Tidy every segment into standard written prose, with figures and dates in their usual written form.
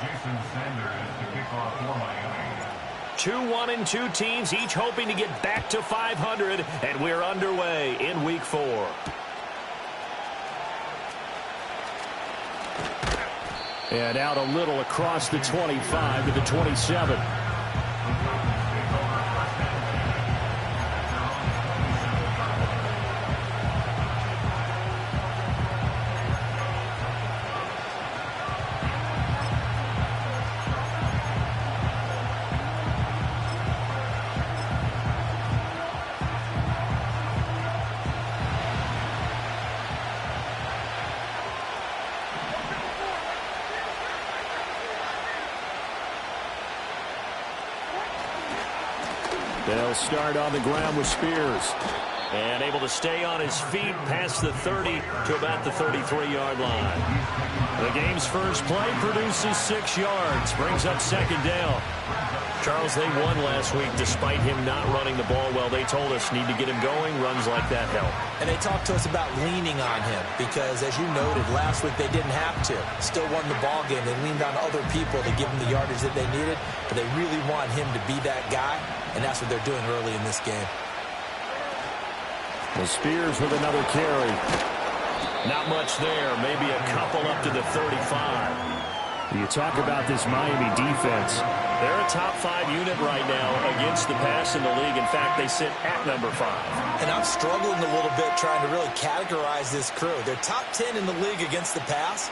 Jason Sanders to kick off for Miami. 2-1-2 teams, each hoping to get back to 500, and we're underway in Week 4. And out a little across the 25 to the 27. They'll start on the ground with Spears. And able to stay on his feet past the 30 to about the 33-yard line. The game's first play produces 6 yards. Brings up second down. Charles, they won last week despite him not running the ball well. They told us need to get him going. Runs like that help. And they talked to us about leaning on him because, as you noted, last week they didn't have to. Still won the ball game. They leaned on other people to give them the yardage that they needed. But they really want him to be that guy, and that's what they're doing early in this game. Well, Spears with another carry. Not much there. Maybe a couple up to the 35. You talk about this Miami defense. They're a top 5 unit right now against the pass in the league. In fact, they sit at number 5. And I'm struggling a little bit trying to really categorize this crew. They're top 10 in the league against the pass,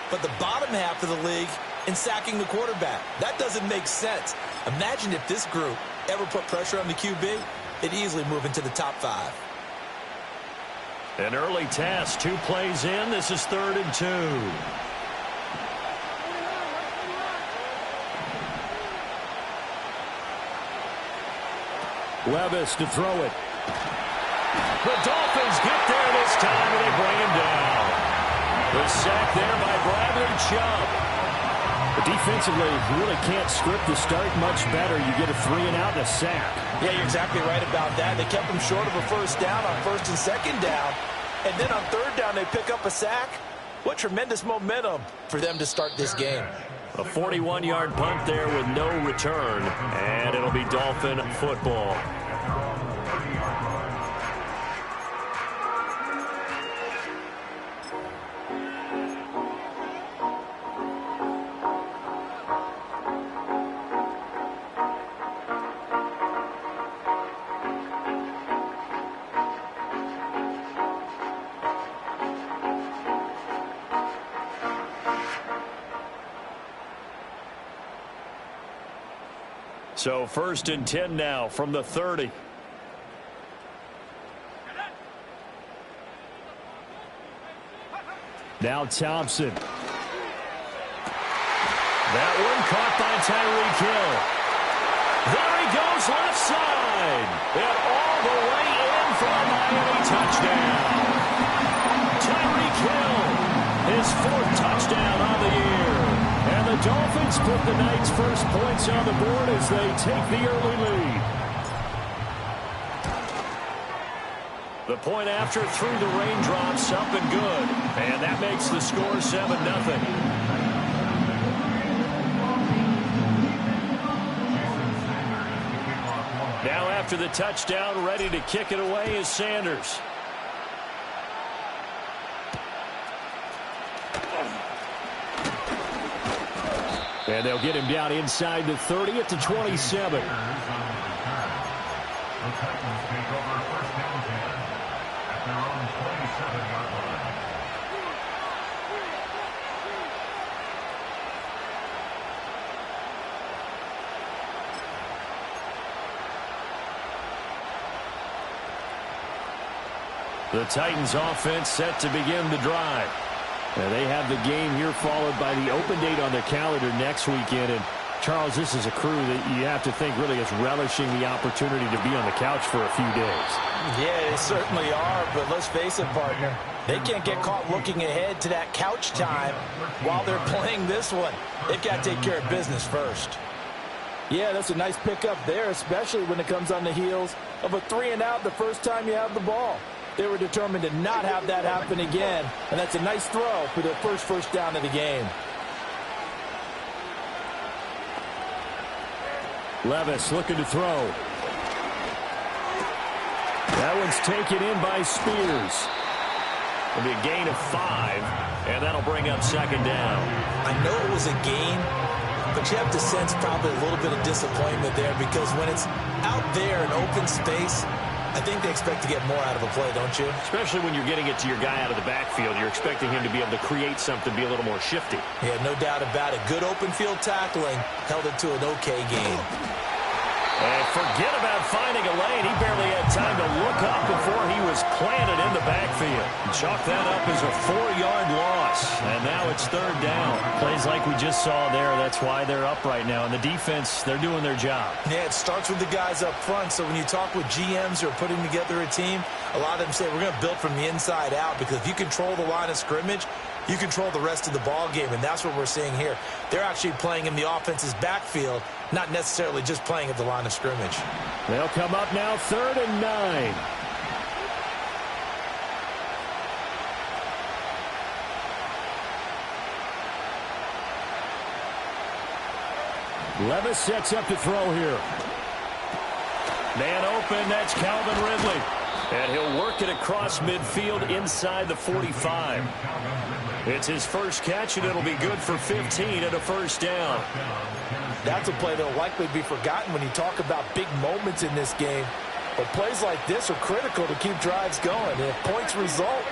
but the bottom half of the league in sacking the quarterback. That doesn't make sense. Imagine if this group ever put pressure on the QB, they'd easily move into the top 5. An early test, 2 plays in. This is 3rd and 2. Levis to throw it. The Dolphins get there this time, and they bring him down. The sack there by Bradley Chubb. But defensively, you really can't script the start much better. You get a 3-and-out and a sack. Yeah, you're exactly right about that. They kept them short of a first down on 1st and 2nd down. And then on 3rd down, they pick up a sack. What tremendous momentum for them to start this game. A 41-yard punt there with no return, and it'll be Dolphin football. So 1st and 10 now from the 30. Now Thompson. That one caught by Tyreek Hill. There he goes left side. And all the way in for a Miami touchdown. Tyreek Hill, his 4th touchdown on the year. And the Dolphins put the night's first points on the board as they take the early lead. The point after through the raindrops, up and good. And that makes the score 7-0. Now after the touchdown, ready to kick it away is Sanders. And they'll get him down inside the 30 at the 27. The Titans take over 1st and 10 at their own 27-yard line. The Titans offense set to begin the drive. And they have the game here followed by the open date on their calendar next weekend. And Charles, this is a crew that you have to think really is relishing the opportunity to be on the couch for a few days. Yeah, they certainly are, but let's face it, partner. They can't get caught looking ahead to that couch time while they're playing this one. They've got to take care of business first. Yeah, that's a nice pickup there, especially when it comes on the heels of a 3-and-out the first time you have the ball. They were determined to not have that happen again, and that's a nice throw for their first down of the game. Levis looking to throw. That one's taken in by Spears. It'll be a gain of 5, and that'll bring up second down. I know it was a gain, but you have to sense probably a little bit of disappointment there because when it's out there in open space, I think they expect to get more out of a play, don't you? Especially when you're getting it to your guy out of the backfield. You're expecting him to be able to create something, be a little more shifty. Yeah, no doubt about it. Good open field tackling held it to an okay gain. And forget about finding a lane. He barely had time to look up before he was planted in the backfield. Chalk that up as a 4-yard loss. And now it's third down. Plays like we just saw there. That's why they're up right now. And the defense, they're doing their job. Yeah, it starts with the guys up front. So when you talk with GMs who are putting together a team, a lot of them say we're going to build from the inside out because if you control the line of scrimmage, you control the rest of the ball game, and that's what we're seeing here. They're actually playing in the offense's backfield, not necessarily just playing at the line of scrimmage. They'll come up now 3rd and 9. Levis sets up to throw here. Man open, that's Calvin Ridley. And he'll work it across midfield inside the 45. It's his first catch, and it'll be good for 15 and a first down. That's a play that'll likely be forgotten when you talk about big moments in this game. But plays like this are critical to keep drives going. And if points result,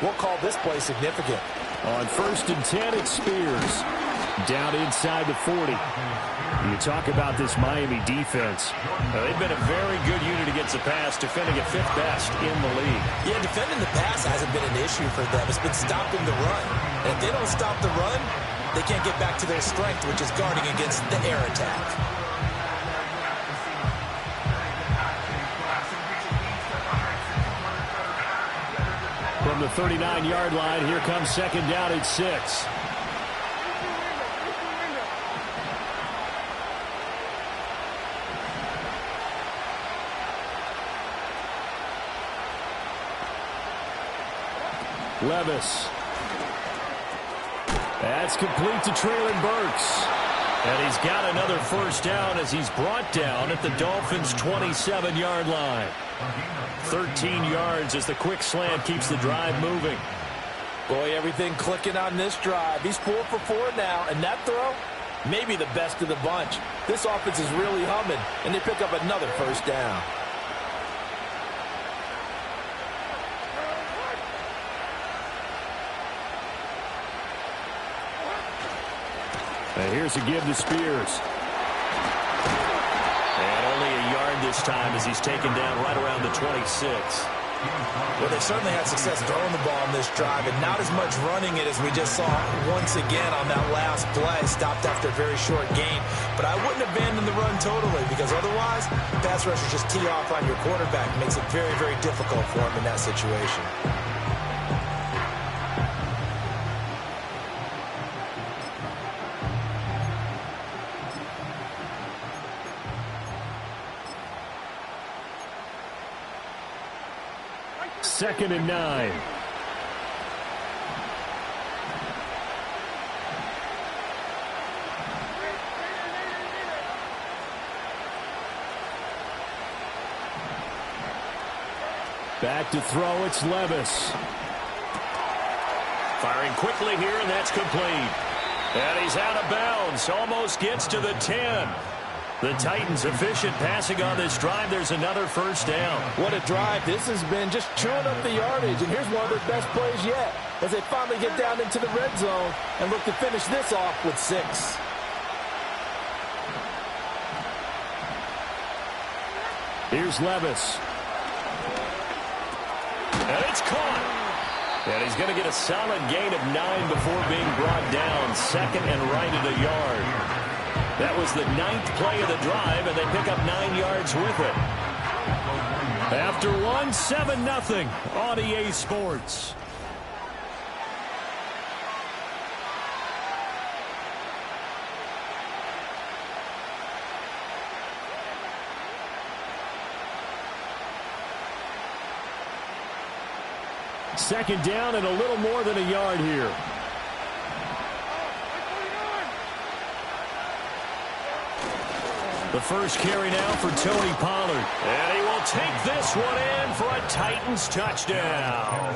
we'll call this play significant. On 1st and 10, it's Spears. Down inside the 40. You talk about this Miami defense. They've been a very good unit against the pass, defending at 5th best in the league. Yeah, defending the pass hasn't been an issue for them. It's been stopping the run. And if they don't stop the run, they can't get back to their strength, which is guarding against the air attack. From the 39-yard line, here comes second down at 6. Levis. That's complete to Treylon Burks. And he's got another first down as he's brought down at the Dolphins' 27-yard line. 13 yards as the quick slant keeps the drive moving. Boy, everything clicking on this drive. He's 4 for 4 now, and that throw, maybe the best of the bunch. This offense is really humming, and they pick up another first down. And here's a give to Spears. And only a yard this time as he's taken down right around the 26. Well, they certainly had success throwing the ball on this drive, and not as much running it as we just saw once again on that last play. Stopped after a very short gain. But I wouldn't abandon the run totally, because otherwise, pass rushers just tee off on your quarterback. It makes it very, very difficult for him in that situation. Second and 9. Back to throw, it's Levis. Firing quickly here, and that's complete. And he's out of bounds, almost gets to the 10. The Titans efficient passing on this drive. There's another first down. What a drive. This has been just chewing up the yardage. And here's one of their best plays yet as they finally get down into the red zone and look to finish this off with 6. Here's Levis. And it's caught. And he's going to get a solid gain of 9 before being brought down. Second and right at a yard. That was the 9th play of the drive, and they pick up 9 yards with it. After one, 7-0 on EA Sports. Second down and a little more than a yard here. The first carry now for Tony Pollard. And he will take this one in for a Titans touchdown.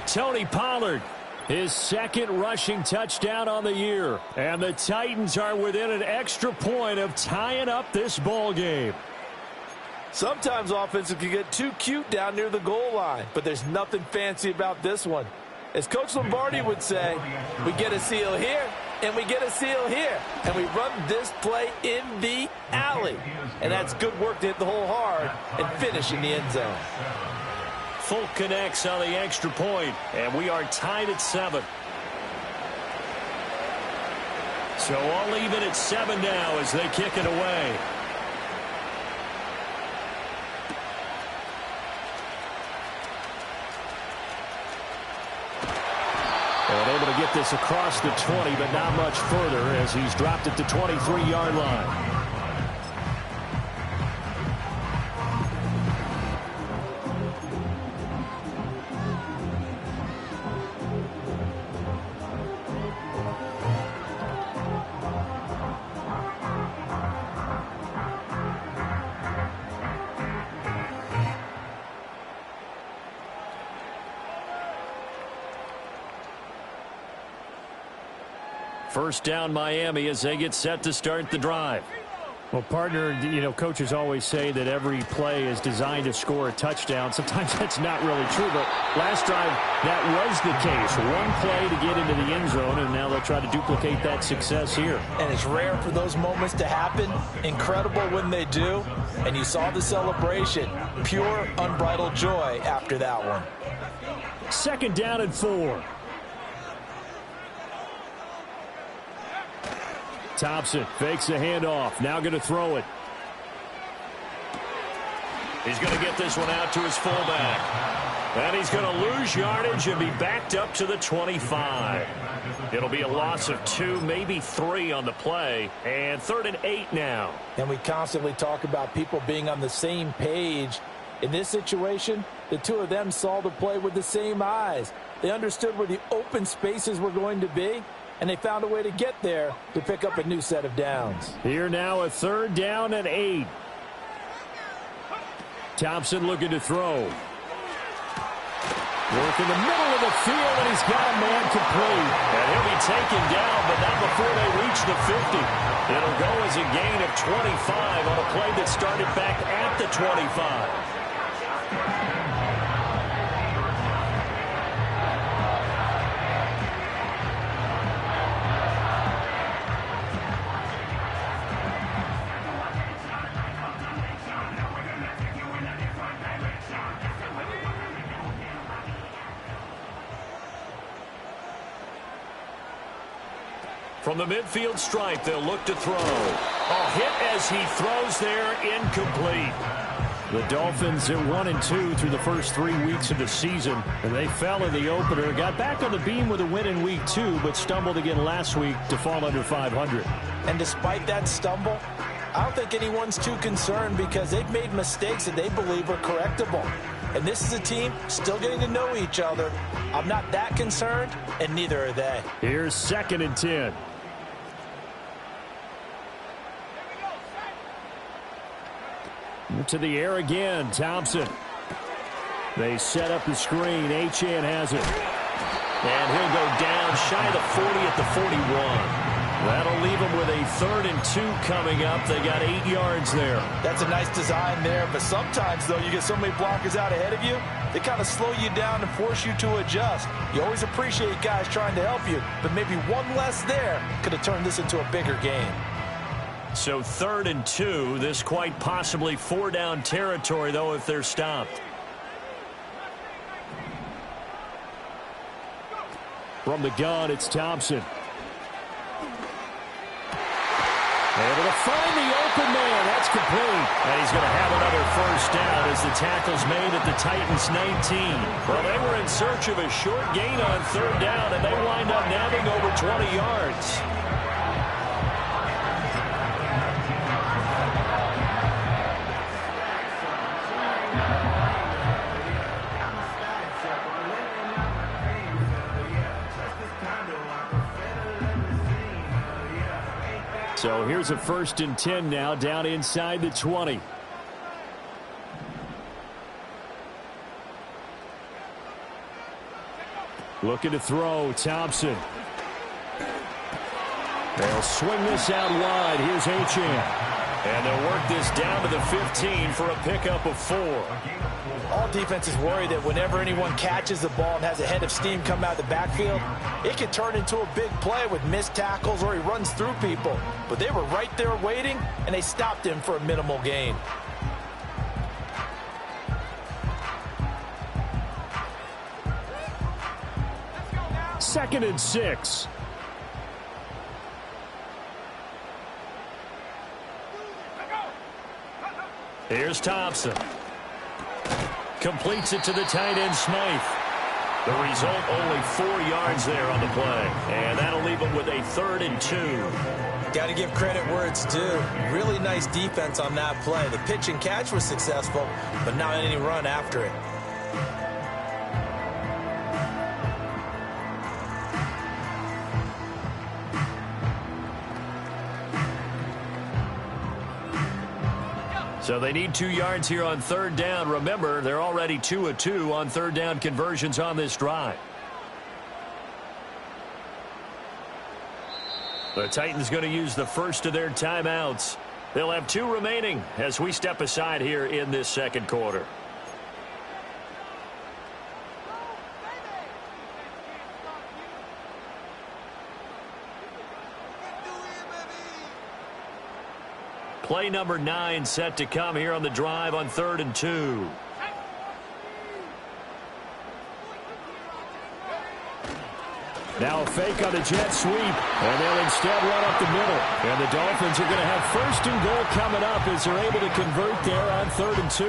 Tony Pollard, his second rushing touchdown on the year. And the Titans are within an extra point of tying up this ball game. Sometimes offenses can get too cute down near the goal line, but there's nothing fancy about this one. As Coach Lombardi would say, we get a seal here, and we get a seal here, and we run this play in the alley. And that's good work to hit the hole hard and finish in the end zone. Folk connects on the extra point, and we are tied at 7. So all even at 7 now as they kick it away. And able to get this across the 20, but not much further as he's dropped it to 23-yard line. First down Miami as they get set to start the drive. Well, partner, you know, coaches always say that every play is designed to score a touchdown. Sometimes that's not really true, but last drive, that was the case. One play to get into the end zone, and now they'll try to duplicate that success here. And it's rare for those moments to happen. Incredible when they do. And you saw the celebration. Pure, unbridled joy after that one. Second down and 4. Thompson fakes the handoff. Now going to throw it. He's going to get this one out to his fullback. And he's going to lose yardage and be backed up to the 25. It'll be a loss of 2, maybe 3 on the play. And 3rd and 8 now. And we constantly talk about people being on the same page. In this situation, the two of them saw the play with the same eyes. They understood where the open spaces were going to be, and they found a way to get there to pick up a new set of downs. Here now a 3rd down and 8. Thompson looking to throw. Work in the middle of the field, and he's got a man complete. And he'll be taken down, but not before they reach the 50. It'll go as a gain of 25 on a play that started back at the 25. From the midfield stripe, they'll look to throw. A hit as he throws there, incomplete. The Dolphins at 1-2 through the first 3 weeks of the season. And they fell in the opener, got back on the beam with a win in week 2, but stumbled again last week to fall under 500. And despite that stumble, I don't think anyone's too concerned because they've made mistakes that they believe are correctable. And this is a team still getting to know each other. I'm not that concerned, and neither are they. Here's 2nd and 10. To the air again, Thompson. They set up the screen. Achane has it. And he'll go down shy of the 40 at the 41. That'll leave him with a 3rd and 2 coming up. They got 8 yards there. That's a nice design there, but sometimes, though, you get so many blockers out ahead of you, they kind of slow you down and force you to adjust. You always appreciate guys trying to help you, but maybe one less there could have turned this into a bigger game. So 3rd and 2, this quite possibly 4-down territory, though, if they're stopped. From the gun, it's Thompson. Able to find the open man. That's complete. And he's going to have another first down as the tackle's made at the Titans' 19. Well, they were in search of a short gain on 3rd down, and they wind up nabbing over 20 yards. So here's a 1st and 10 now, down inside the 20. Looking to throw, Thompson. They'll swing this out wide. Here's Achane. And they'll work this down to the 15 for a pickup of 4. All defenses worry that whenever anyone catches the ball and has a head of steam come out of the backfield, it can turn into a big play with missed tackles or he runs through people. But they were right there waiting, and they stopped him for a minimal gain. Second and 6. Here's Thompson. Completes it to the tight end, Smythe. The result, only 4 yards there on the play. And that'll leave them with a 3rd and 2. Got to give credit where it's due. Really nice defense on that play. The pitch and catch was successful, but not any run after it. So they need 2 yards here on 3rd down. Remember, they're already 2 of 2 on 3rd down conversions on this drive. The Titans going to use the first of their timeouts. They'll have 2 remaining as we step aside here in this 2nd quarter. Play number 9 set to come here on the drive on 3rd and 2. Now a fake on the jet sweep, and they'll instead run up the middle. And the Dolphins are going to have 1st and goal coming up as they're able to convert there on 3rd and 2.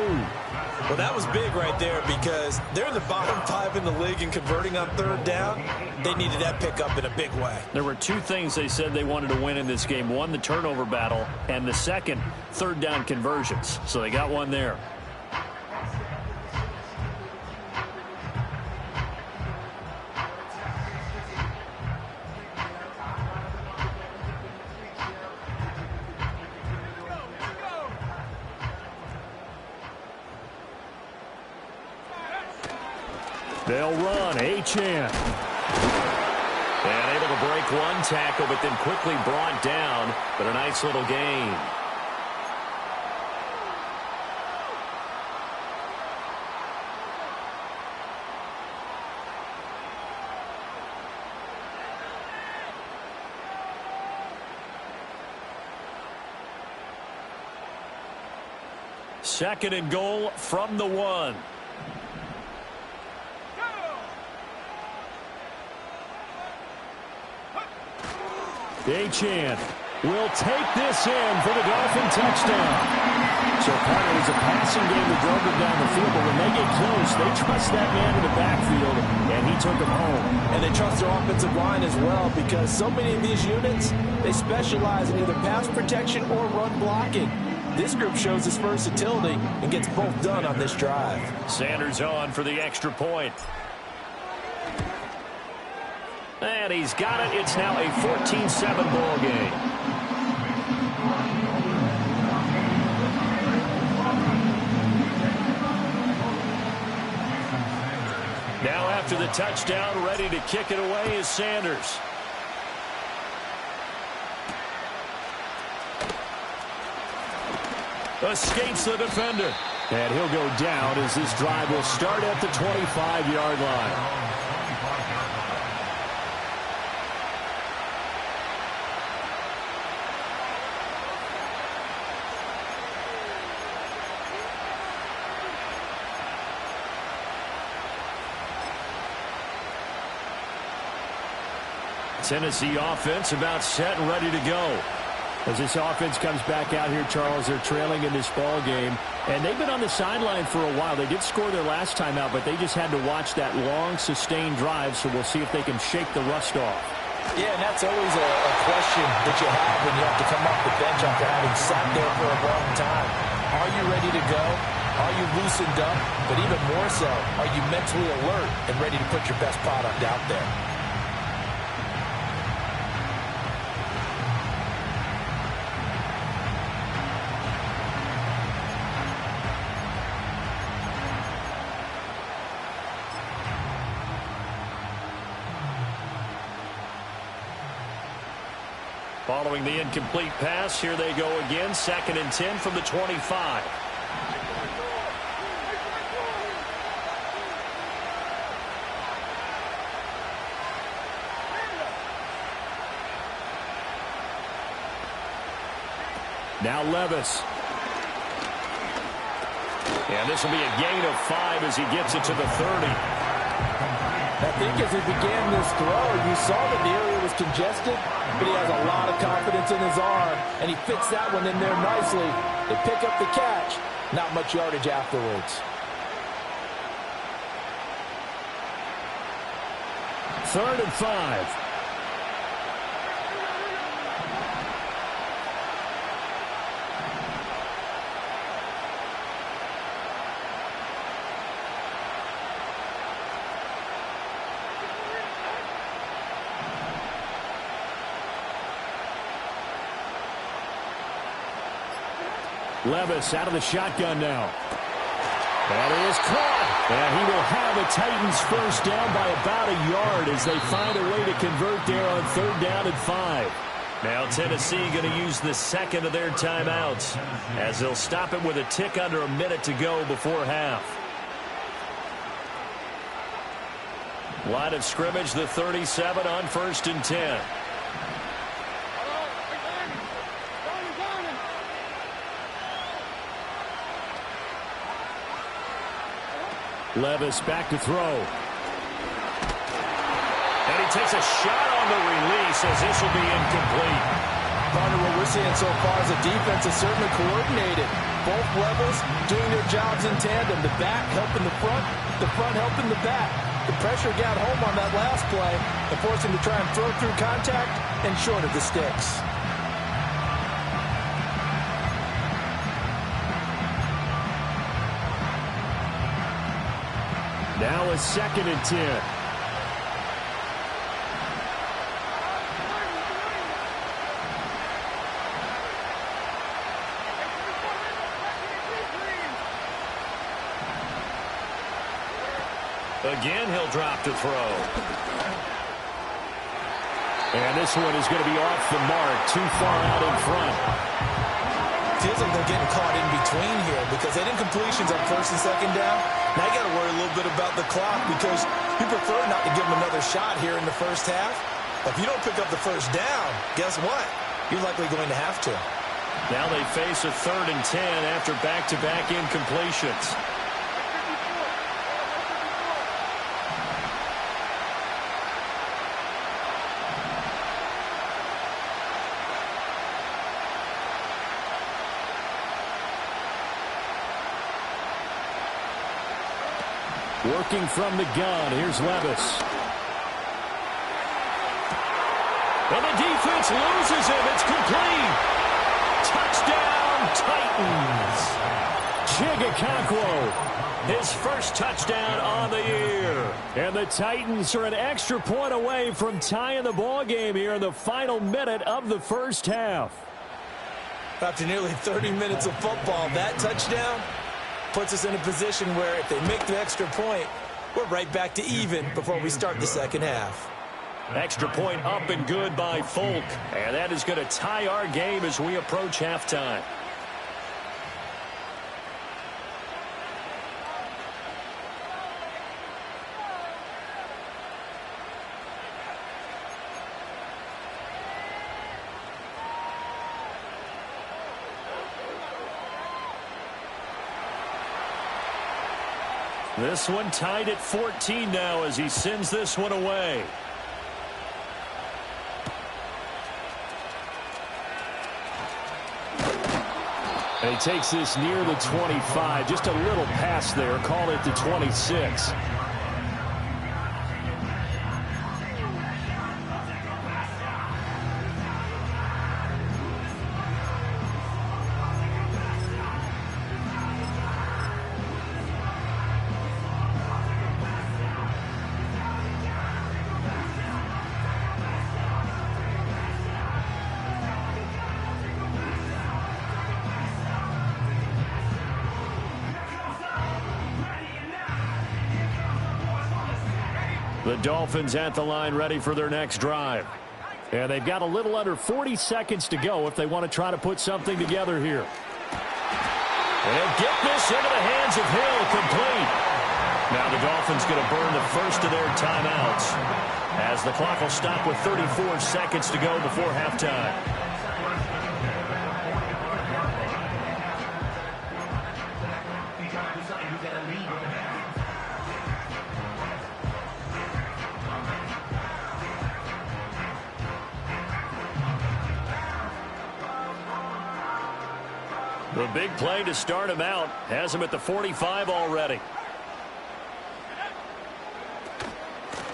Well, that was big right there because they're in the bottom 5 in the league in converting on 3rd down. They needed that pickup in a big way. There were 2 things they said they wanted to win in this game. One, the turnover battle, and the second, 3rd down conversions. So they got one there. They'll run. Achane. And able to break one tackle, but then quickly brought down. But a nice little gain. Second and goal from the 1. Achane will take this in for the Dolphin touchdown. So part of it was a passing game that drove them down the field, but when they get close, they trust that man in the backfield, and he took them home. And they trust their offensive line as well because so many of these units, they specialize in either pass protection or run blocking. This group shows its versatility and gets both done on this drive. Sanders on for the extra point. And he's got it. It's now a 14-7 ball game. Now after the touchdown, ready to kick it away is Sanders. Escapes the defender. And he'll go down as this drive will start at the 25-yard line. Tennessee offense about set and ready to go. As this offense comes back out here, Charles, they're trailing in this ball game. And they've been on the sideline for a while. They did score their last time out, but they just had to watch that long, sustained drive. So we'll see if they can shake the rust off. Yeah, and that's always a question that you have when you have to come off the bench after having sat there for a long time. Are you ready to go? Are you loosened up? But even more so, are you mentally alert and ready to put your best product out there? Following the incomplete pass, here they go again. 2nd and 10 from the 25. Now Levis. And this will be a gain of 5 as he gets it to the 30. I think as he began this throw, you saw that the area was congested, but he has a lot of confidence in his arm, and he fits that one in there nicely. They pick up the catch, not much yardage afterwards. 3rd and 5. Levis out of the shotgun now. That is caught. And he will have the Titans first down by about a yard as they find a way to convert there on 3rd down and 5. Now Tennessee going to use the second of their timeouts as they'll stop it with a tick under a minute to go before half. Line of scrimmage, the 37 on 1st and 10. Levis back to throw. And he takes a shot on the release as this will be incomplete. Partner, what we're seeing so far is the defense is certainly coordinated. Both levels doing their jobs in tandem. The back helping the front helping the back. The pressure got home on that last play and forced him to try and throw through contact and short of the sticks. Now a 2nd and 10. Again, he'll drop to throw. And this one is going to be off the mark, too far out in front. Feels like they're getting caught in between here because they did completions on 1st and 2nd down. Now you got to worry a little bit about the clock because you prefer not to give them another shot here in the first half. If you don't pick up the first down, guess what? You're likely going to have to. Now they face a 3rd and 10 after back-to-back incompletions. Working from the gun, here's Levis. And the defense loses him. It's complete. Touchdown, Titans. Chigga, his first touchdown on the year. And the Titans are an extra point away from tying the ball game here in the final minute of the first half. After nearly 30 minutes of football, that touchdown puts us in a position where if they make the extra point, we're right back to even before we start the second half. Extra point up and good by Folk. And that is going to tie our game as we approach halftime. This one tied at 14 now as he sends this one away. And he takes this near the 25. Just a little pass there. Call it the 26. The Dolphins at the line ready for their next drive. And they've got a little under 40 seconds to go if they want to try to put something together here. And get this into the hands of Hill, complete. Now the Dolphins going to burn the first of their timeouts as the clock will stop with 34 seconds to go before halftime. The big play to start him out has him at the 45 already.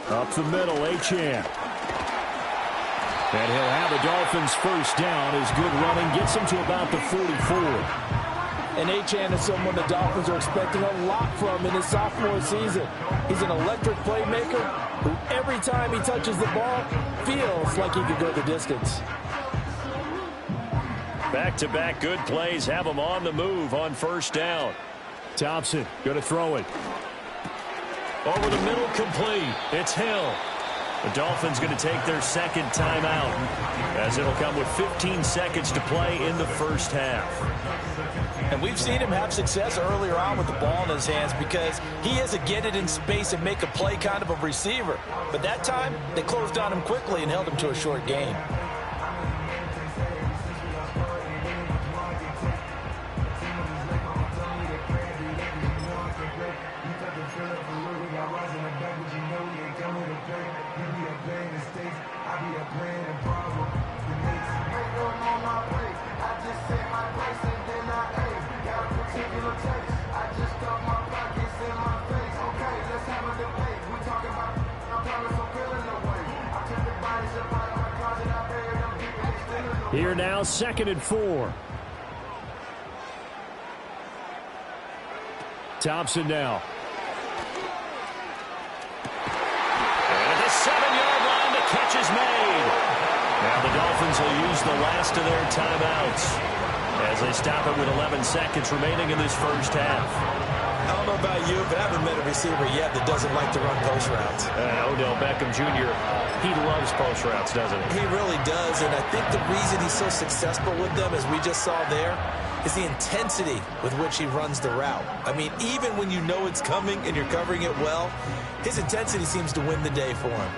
Up the middle, Achane. And he'll have the Dolphins first down. His good running gets him to about the 44. And Achane is someone the Dolphins are expecting a lot from in his sophomore season. He's an electric playmaker who every time he touches the ball feels like he could go the distance. Back-to-back good plays have him on the move on first down. Thompson going to throw it. Over the middle, complete. It's Hill. The Dolphins going to take their second timeout as it'll come with 15 seconds to play in the first half. And we've seen him have success earlier on with the ball in his hands because he has to get it in space and make a play kind of a receiver. But that time, they closed on him quickly and held him to a short gain. Here now, 2nd and 4. Thompson now. And at the 7-yard line, the catch is made. Now the Dolphins will use the last of their timeouts as they stop it with 11 seconds remaining in this first half. I don't know about you, but I haven't met a receiver yet that doesn't like to run post routes. Odell Beckham Jr., he loves post routes, doesn't he? He really does, and I think the reason he's so successful with them, as we just saw there, is the intensity with which he runs the route. I mean, even when you know it's coming and you're covering it well, his intensity seems to win the day for him.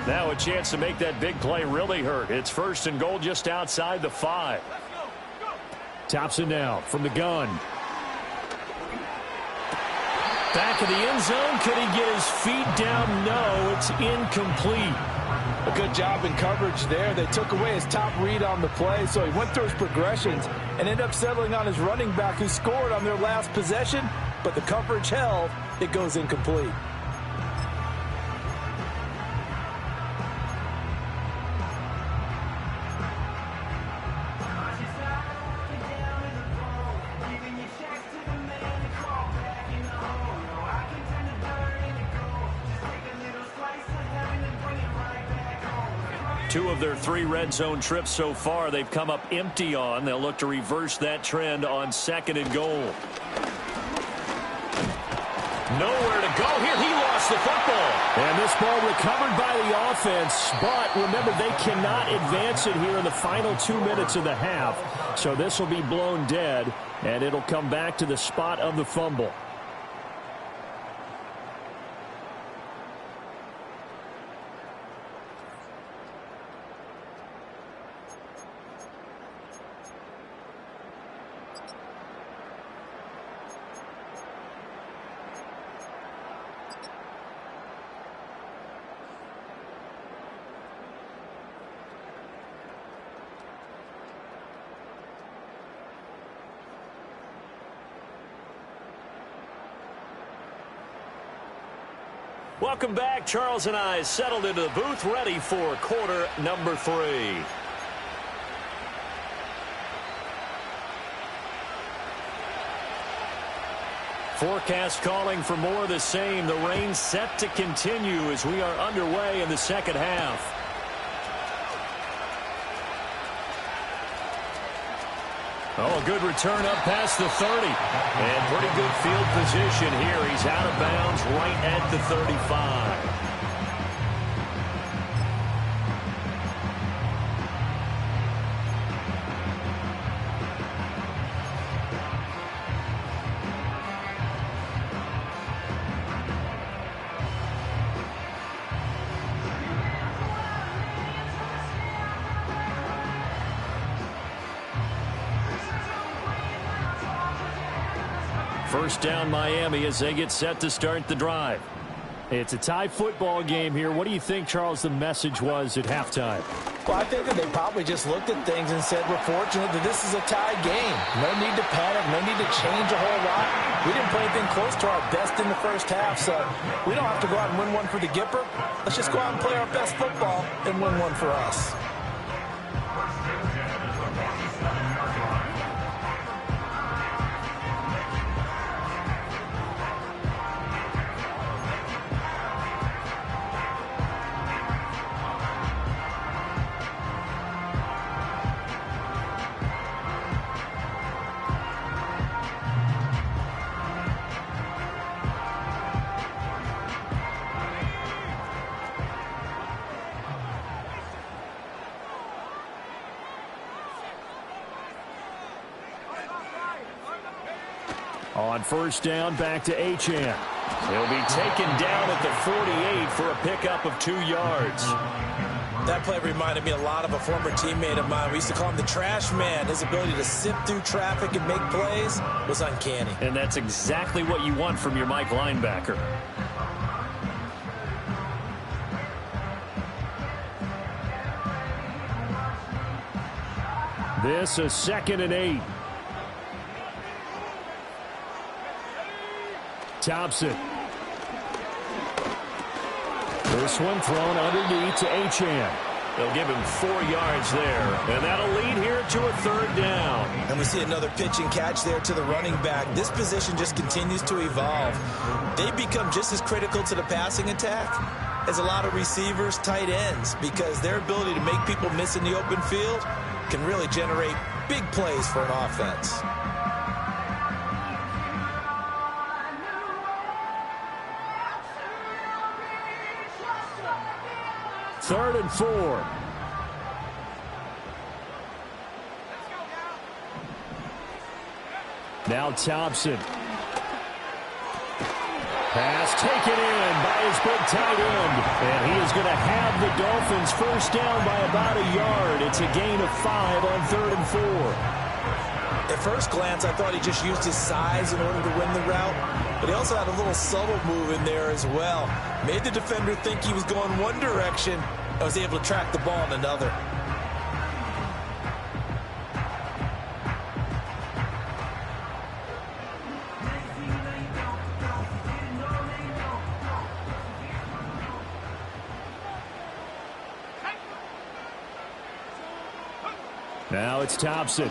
Now a chance to make that big play really hurt. It's 1st and goal just outside the 5. Thompson now from the gun. Back of the end zone. Could he get his feet down? No, it's incomplete. A good job in coverage there. They took away his top read on the play, so he went through his progressions and ended up settling on his running back who scored on their last possession, but the coverage held. It goes incomplete. Two of their 3 red zone trips so far they've come up empty on. They'll look to reverse that trend on 2nd and goal. Nowhere to go here. He lost the football. And this ball recovered by the offense. But remember, they cannot advance it here in the final 2 minutes of the half. So this will be blown dead, and it'll come back to the spot of the fumble. Welcome back. Charles and I settled into the booth, ready for quarter number 3. Forecast calling for more of the same. The rain set to continue as we are underway in the second half. Oh, a good return up past the 30. And pretty good field position here. He's out of bounds right at the 35. First down Miami as they get set to start the drive. It's a tie football game here. What do you think, Charles, the message was at halftime? Well, I think that they probably just looked at things and said, we're fortunate that this is a tie game. No need to panic, no need to change a whole lot. We didn't play anything close to our best in the first half, so we don't have to go out and win one for the Gipper. Let's just go out and play our best football and win one for us. On first down, back to Achane. He'll be taken down at the 48 for a pickup of 2 yards. That play reminded me a lot of a former teammate of mine. We used to call him the trash man. His ability to sift through traffic and make plays was uncanny. And that's exactly what you want from your Mike linebacker. This is 2nd and 8. Thompson. This one thrown underneath to Achane. They'll give him 4 yards there, and that'll lead here to a 3rd down. And we see another pitch and catch there to the running back. This position just continues to evolve. They become just as critical to the passing attack as a lot of receivers, tight ends, because their ability to make people miss in the open field can really generate big plays for an offense. Third and 4. Now Thompson. Pass taken in by his big tight end. And he is going to have the Dolphins first down by about a yard. It's a gain of 5 on 3rd and 4. At first glance, I thought he just used his size in order to win the route, but he also had a little subtle move in there as well. Made the defender think he was going one direction, and was able to track the ball in another. Now it's Thompson.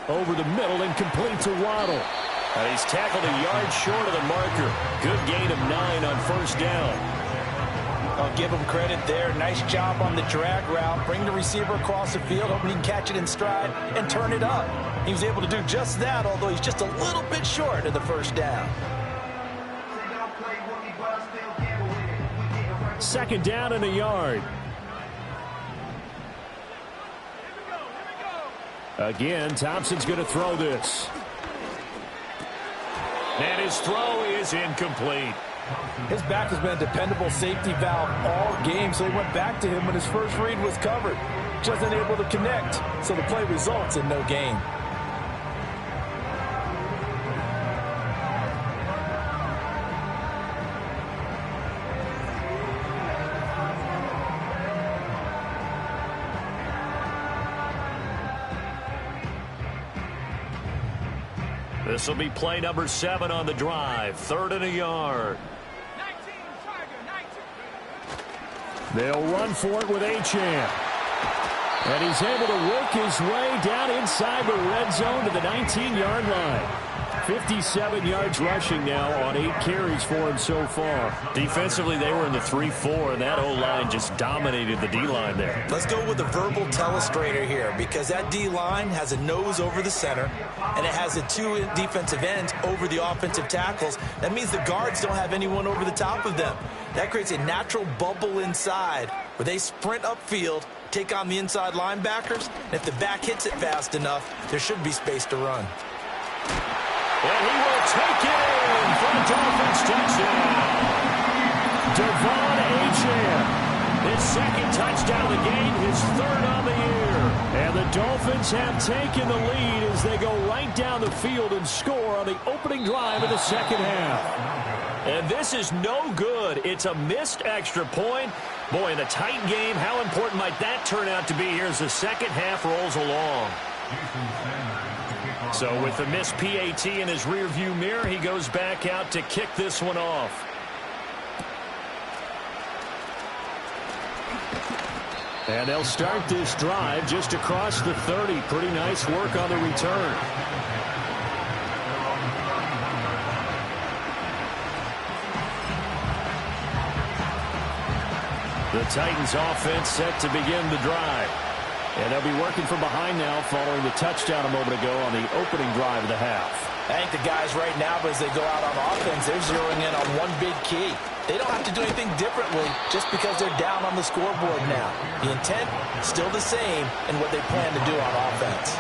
Over the middle and complete to Waddle. And he's tackled a yard short of the marker. Good gain of 9 on first down. I'll give him credit there. Nice job on the drag route. Bring the receiver across the field, hoping he can catch it in stride and turn it up. He was able to do just that, although he's just a little bit short of the first down. 2nd down and a yard. Again, Thompson's going to throw this. And his throw is incomplete. His back has been a dependable safety valve all game, so he went back to him when his first read was covered. Just unable to connect, so the play results in no gain. This will be play number 7 on the drive. 3rd and a yard. They'll run for it with Achane. And he's able to work his way down inside the red zone to the 19-yard line. 57 yards rushing now on 8 carries for him so far. Defensively, they were in the 3-4, and that O-line just dominated the D-line there. Let's go with a verbal telestrator here, because that D-line has a nose over the center, and it has the 2 defensive ends over the offensive tackles. That means the guards don't have anyone over the top of them. That creates a natural bubble inside where they sprint upfield, take on the inside linebackers, and if the back hits it fast enough, there should be space to run. And he will take it in for a Dolphins touchdown. Devon Achane, his second touchdown of the game, his third on the year. And the Dolphins have taken the lead as they go right down the field and score on the opening drive of the second half. And this is no good. It's a missed extra point. Boy, in a tight game, how important might that turn out to be here as the second half rolls along? So with the missed PAT in his rearview mirror, he goes back out to kick this one off. And they'll start this drive just across the 30. Pretty nice work on the return. The Titans offense set to begin the drive. And they'll be working from behind now following the touchdown a moment ago on the opening drive of the half. I think the guys right now, as they go out on offense, they're zeroing in on one big key. They don't have to do anything differently just because they're down on the scoreboard now. The intent is still the same in what they plan to do on offense.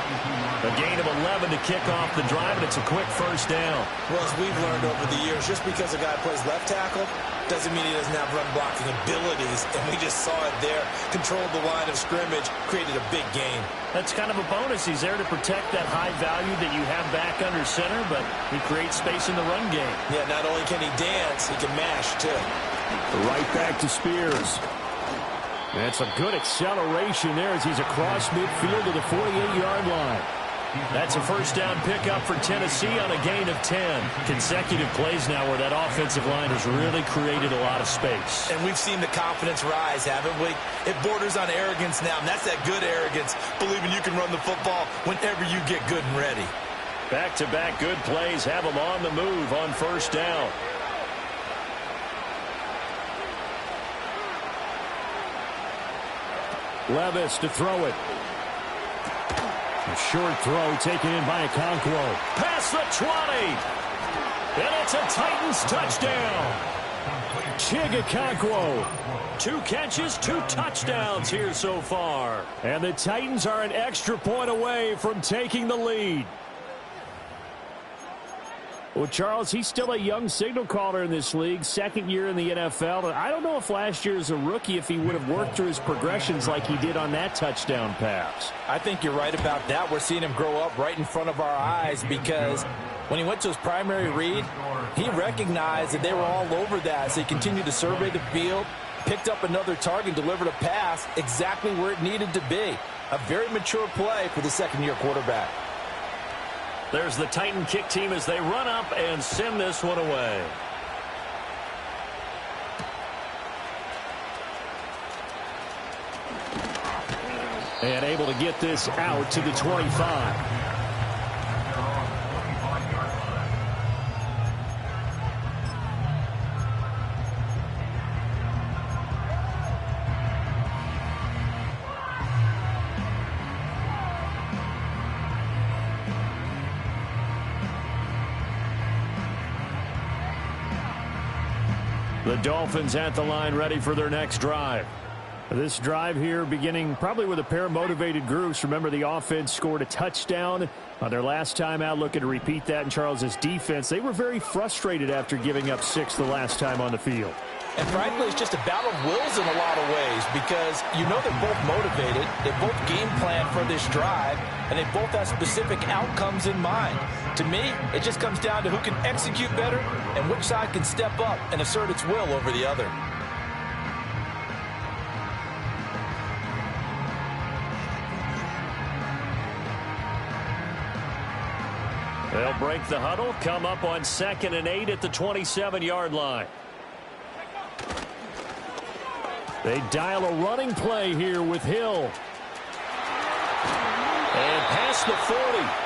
A gain of 11 to kick off the drive, and it's a quick first down. Well, as we've learned over the years, just because a guy plays left tackle doesn't mean he doesn't have run blocking abilities, and we just saw it there. Controlled the line of scrimmage, created a big gain. That's kind of a bonus. He's there to protect that high value that you have back under center, but he creates space in the run game. Yeah, not only can he dance, he can mash, too. Right back to Spears. That's a good acceleration there as he's across midfield to the 48-yard line. That's a first down pickup for Tennessee on a gain of 10. Consecutive plays now where that offensive line has really created a lot of space. And we've seen the confidence rise, haven't we? It borders on arrogance now, and that's that good arrogance, believing you can run the football whenever you get good and ready. Back-to-back good plays have them on the move on first down. Levis to throw it. A short throw taken in by Okonkwo. Past the 20. And it's a Titans touchdown. Chig Okonkwo. 2 catches, 2 touchdowns here so far. And the Titans are an extra point away from taking the lead. Well, Charles, he's still a young signal caller in this league, second year in the NFL. And I don't know if last year as a rookie, if he would have worked through his progressions like he did on that touchdown pass. I think you're right about that. We're seeing him grow up right in front of our eyes because when he went to his primary read, he recognized that they were all over that as he continued to survey the field, picked up another target, delivered a pass exactly where it needed to be. A very mature play for the second-year quarterback. There's the Titan kick team as they run up and send this one away. And able to get this out to the 25. The Dolphins at the line ready for their next drive. This drive here beginning probably with a pair of motivated groups. Remember, the offense scored a touchdown on their last time out, looking to repeat that in Charles's defense. They were very frustrated after giving up 6 the last time on the field. And frankly, it's just a battle of wills in a lot of ways because you know they're both motivated, they both game plan for this drive, and they both have specific outcomes in mind. To me, it just comes down to who can execute better and which side can step up and assert its will over the other. They'll break the huddle, come up on 2nd and 8 at the 27-yard line. They dial a running play here with Hill. And past the 40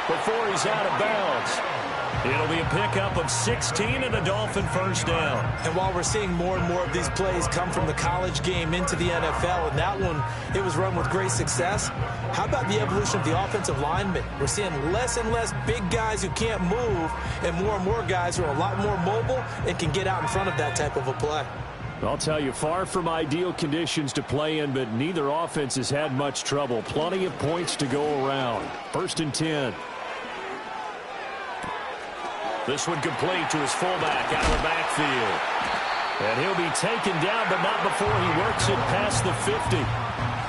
before he's out of bounds. It'll be a pickup of 16 and a Dolphin first down. And while we're seeing more and more of these plays come from the college game into the NFL, and that one, it was run with great success, how about the evolution of the offensive linemen? We're seeing less and less big guys who can't move and more guys who are a lot more mobile and can get out in front of that type of a play. I'll tell you, far from ideal conditions to play in, but neither offense has had much trouble. Plenty of points to go around. 1st and 10. This one complete to his fullback out of the backfield. And he'll be taken down, but not before he works it past the 50.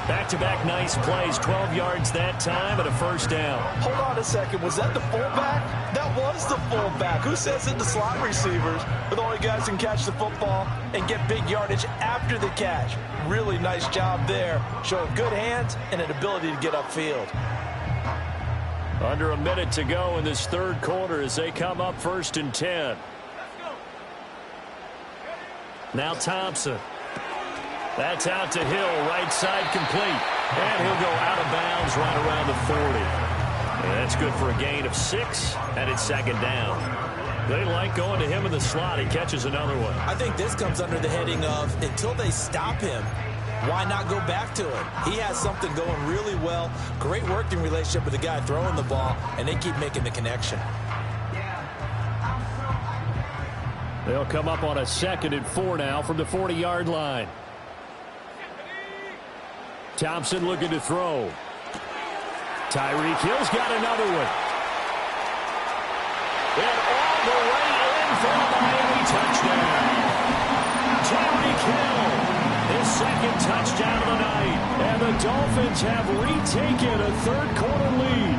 Back-to-back nice plays, 12 yards that time and a first down. Hold on a second. Was that the fullback? That was the fullback. Who says it? The slot receivers are the only guys who can catch the football and get big yardage after the catch. Really nice job there, showing good hands and an ability to get upfield. Under a minute to go in this third quarter as they come up 1st and 10. Now Thompson. That's out to Hill, right side complete. And he'll go out of bounds right around the 40. And that's good for a gain of 6, and it's 2nd down. They like going to him in the slot. He catches another one. I think this comes under the heading of, until they stop him, why not go back to him? He has something going really well. Great working relationship with the guy throwing the ball, and they keep making the connection. They'll come up on a 2nd and 4 now from the 40-yard line. Thompson looking to throw. Tyreek Hill's got another one. And all the way in for a Miami touchdown. Tyreek Hill. His 2nd touchdown of the night. And the Dolphins have retaken a third-quarter lead.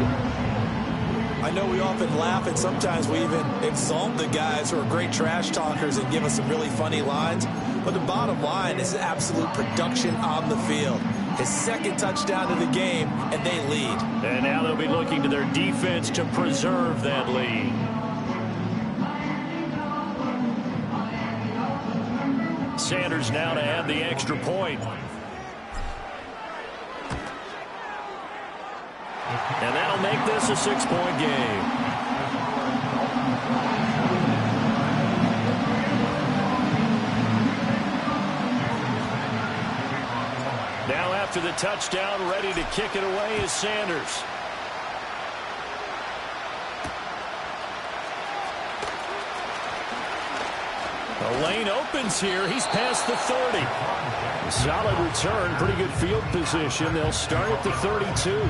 I know we often laugh, and sometimes we even exalt the guys who are great trash talkers and give us some really funny lines. But the bottom line is absolute production on the field. His 2nd touchdown of the game, and they lead. And now they'll be looking to their defense to preserve that lead. Sanders now to add the extra point. And that'll make this a 6-point game. Now after the touchdown, ready to kick it away is Sanders. The lane opens here. He's past the 30. Solid return, pretty good field position. They'll start at the 32.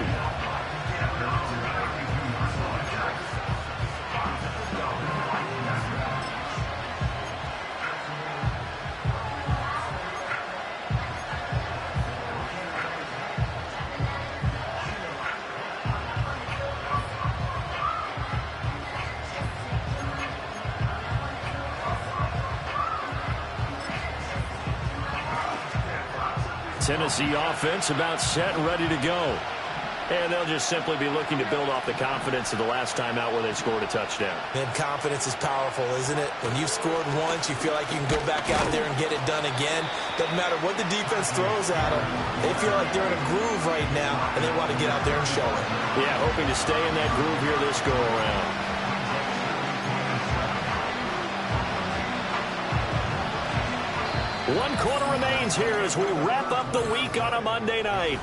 Tennessee offense about set and ready to go. And they'll just simply be looking to build off the confidence of the last time out where they scored a touchdown. And confidence is powerful, isn't it? When you've scored once, you feel like you can go back out there and get it done again. Doesn't matter what the defense throws at them. They feel like they're in a groove right now, and they want to get out there and show it. Yeah, hoping to stay in that groove here this go-around. One quarter remains here as we wrap up the week on a Monday night.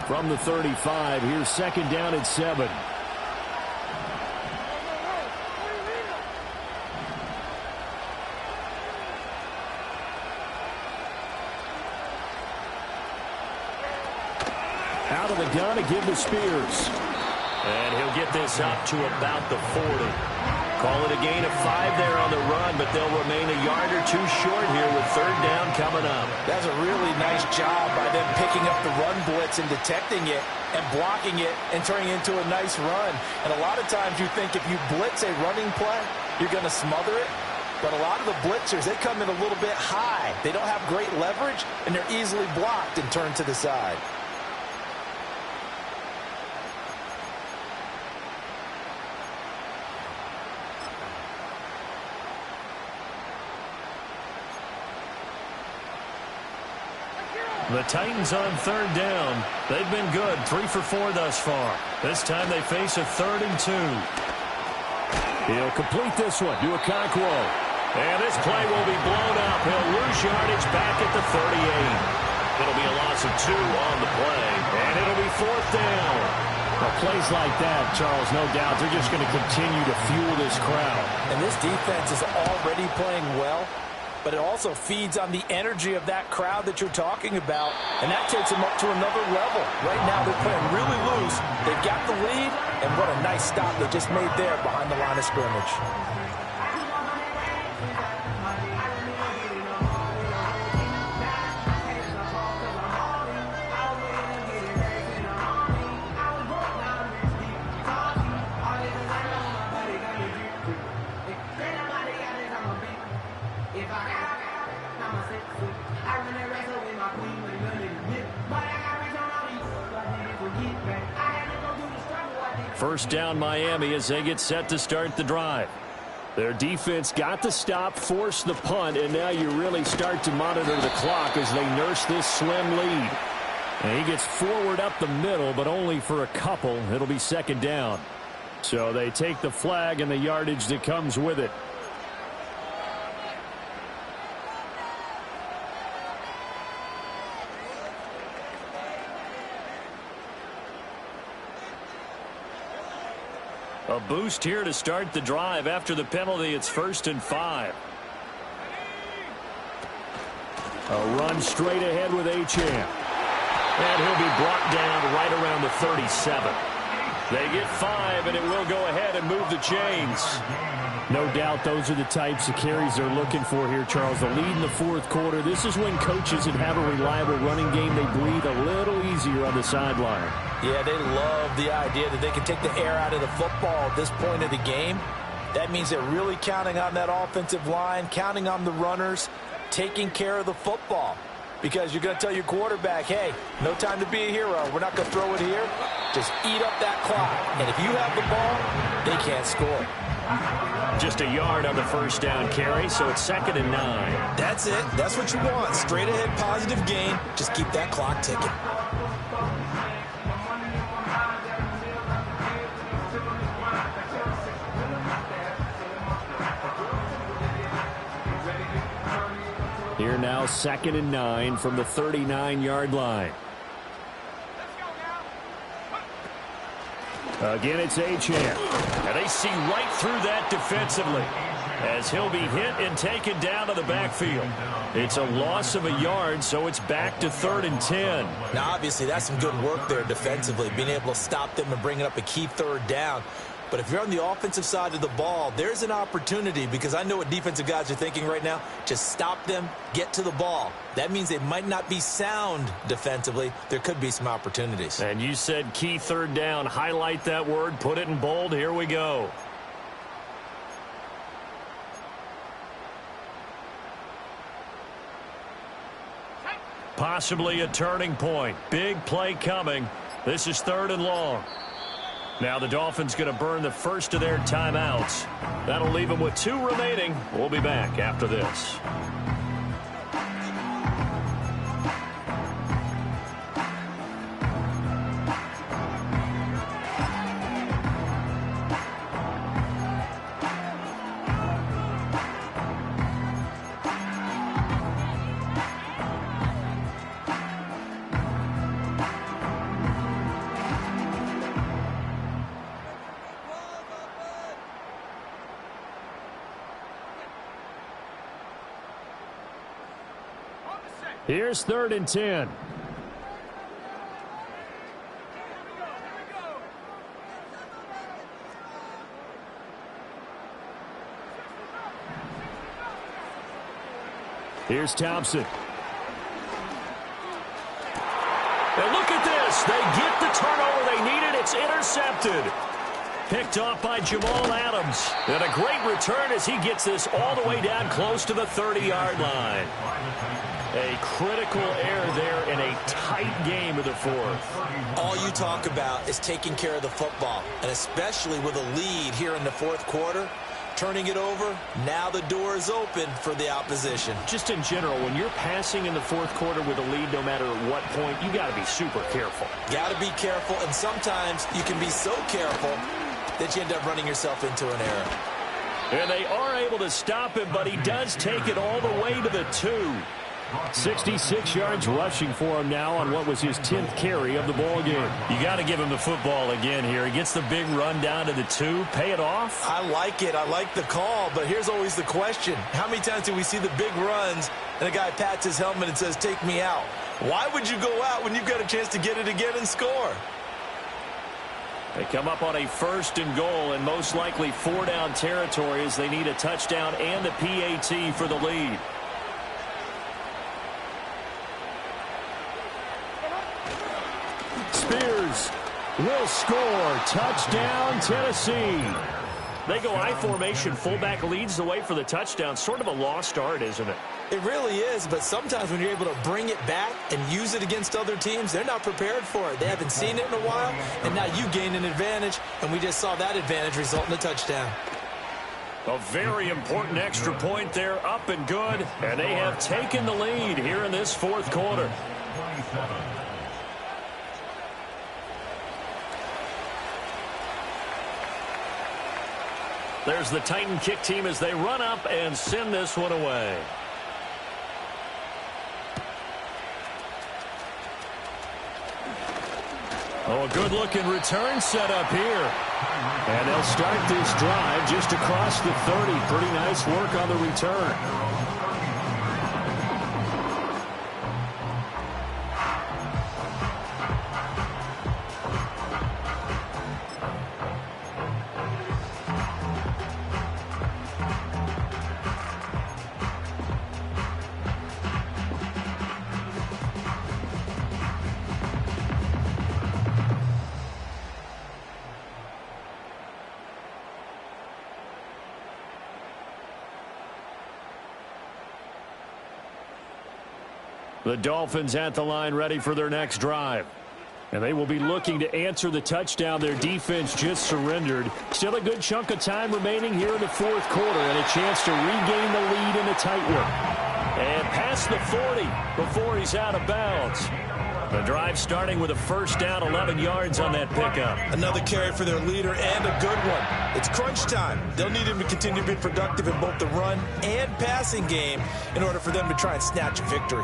From the 35, here's 2nd down and 7. Out of the gun to give to Spears. And he'll get this up to about the 40. Call it a gain of 5 there on the run, but they'll remain a yard or two short here with 3rd down coming up. That's a really nice job by them picking up the run blitz and detecting it and blocking it and turning it into a nice run. And a lot of times you think if you blitz a running play, you're going to smother it. But a lot of the blitzers, they come in a little bit high. They don't have great leverage, and they're easily blocked and turned to the side. The Titans on third down. They've been good, 3 for 4 thus far. This time they face a 3rd and 2. He'll complete this one to Okonkwo. And this play will be blown up. He'll lose yardage back at the 38. It'll be a loss of 2 on the play. And it'll be 4th down. Well, plays like that, Charles, no doubt, they're just going to continue to fuel this crowd. And this defense is already playing well, but it also feeds on the energy of that crowd that you're talking about, and that takes them up to another level. Right now, they're playing really loose. They've got the lead, and what a nice stop they just made there behind the line of scrimmage. First down Miami as they get set to start the drive. Their defense got the stop, forced the punt, and now you really start to monitor the clock as they nurse this slim lead. And he gets forward up the middle, but only for a couple. It'll be 2nd down. So they take the flag and the yardage that comes with it. A boost here to start the drive. After the penalty, it's 1st and 5. A run straight ahead with Achane. And he'll be brought down right around the 37. They get 5, and it will go ahead and move the chains. No doubt those are the types of carries they're looking for here, Charles. The lead in the 4th quarter. This is when coaches that have a reliable running game, they breathe a little easier on the sideline. Yeah, they love the idea that they can take the air out of the football at this point of the game. That means they're really counting on that offensive line, counting on the runners, taking care of the football. Because you're going to tell your quarterback, hey, no time to be a hero. We're not going to throw it here. Just eat up that clock. And if you have the ball, they can't score. Just a yard on the first down carry, so it's 2nd and 9. That's it. That's what you want. Straight ahead positive gain. Just keep that clock ticking. Here now, 2nd and 9 from the 39-yard line. Again, it's Achane. And they see right through that defensively as he'll be hit and taken down to the backfield. It's a loss of a yard, so it's back to 3rd and 10. Now, obviously, that's some good work there defensively, being able to stop them and bringing up a key 3rd down. But if you're on the offensive side of the ball, there's an opportunity, because I know what defensive guys are thinking right now. Just stop them, get to the ball. That means they might not be sound defensively. There could be some opportunities. And you said key 3rd down. Highlight that word. Put it in bold. Here we go. Possibly a turning point. Big play coming. This is 3rd and long. Now the Dolphins going to burn the first of their timeouts. That'll leave them with 2 remaining. We'll be back after this. Here's 3rd and 10. Here's Thompson. And look at this. They get the turnover they needed. It's intercepted. Picked off by Jamal Adams. And a great return as he gets this all the way down close to the 30-yard line. A critical error there in a tight game of the 4th. All you talk about is taking care of the football, and especially with a lead here in the 4th quarter. turning it over. Now the door is open for the opposition. Just in general, when you're passing in the fourth quarter with a lead, no matter at what point, you got to be super careful. Got to be careful, and sometimes you can be so careful that you end up running yourself into an error. And they are able to stop him, but he does take it all the way to the 2. 66 yards rushing for him now on what was his 10th carry of the ball game. You got to give him the football again here. He gets the big run down to the 2. Pay it off. I like it. I like the call, but here's always the question. How many times do we see the big runs and a guy pats his helmet and says, take me out? Why would you go out when you've got a chance to get it again and score? They come up on a 1st and goal, and most likely 4-down territory as they need a touchdown and a PAT for the lead. Spears will score. Touchdown, Tennessee. They go I formation. Fullback leads the way for the touchdown. Sort of a lost art, isn't it? It really is, but sometimes when you're able to bring it back and use it against other teams, they're not prepared for it. They haven't seen it in a while, and now you gain an advantage, and we just saw that advantage result in a touchdown. A very important extra point there, up and good, and they have taken the lead here in this fourth quarter. 27. There's the Titan kick team as they run up and send this one away. Oh, a good-looking return set up here. And they'll start this drive just across the 30. Pretty nice work on the return. The Dolphins at the line ready for their next drive. And they will be looking to answer the touchdown their defense just surrendered. Still a good chunk of time remaining here in the fourth quarter and a chance to regain the lead in a tight one. And past the 40 before he's out of bounds. The drive starting with a first down, 11 yards on that pickup. Another carry for their leader and a good one. It's crunch time. They'll need him to continue to be productive in both the run and passing game in order for them to try and snatch a victory.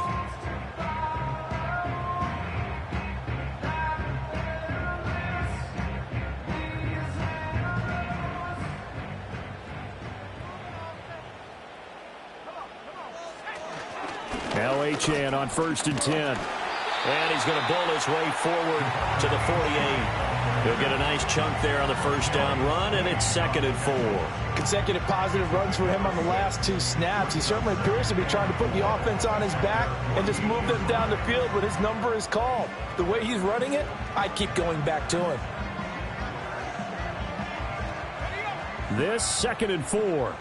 Now Achane on 1st and 10. And he's going to bull his way forward to the 48. He'll get a nice chunk there on the first down run, and it's 2nd and 4. Consecutive positive runs for him on the last 2 snaps. He certainly appears to be trying to put the offense on his back and just move them down the field when his number is called. The way he's running it, I keep going back to him. This 2nd and 4.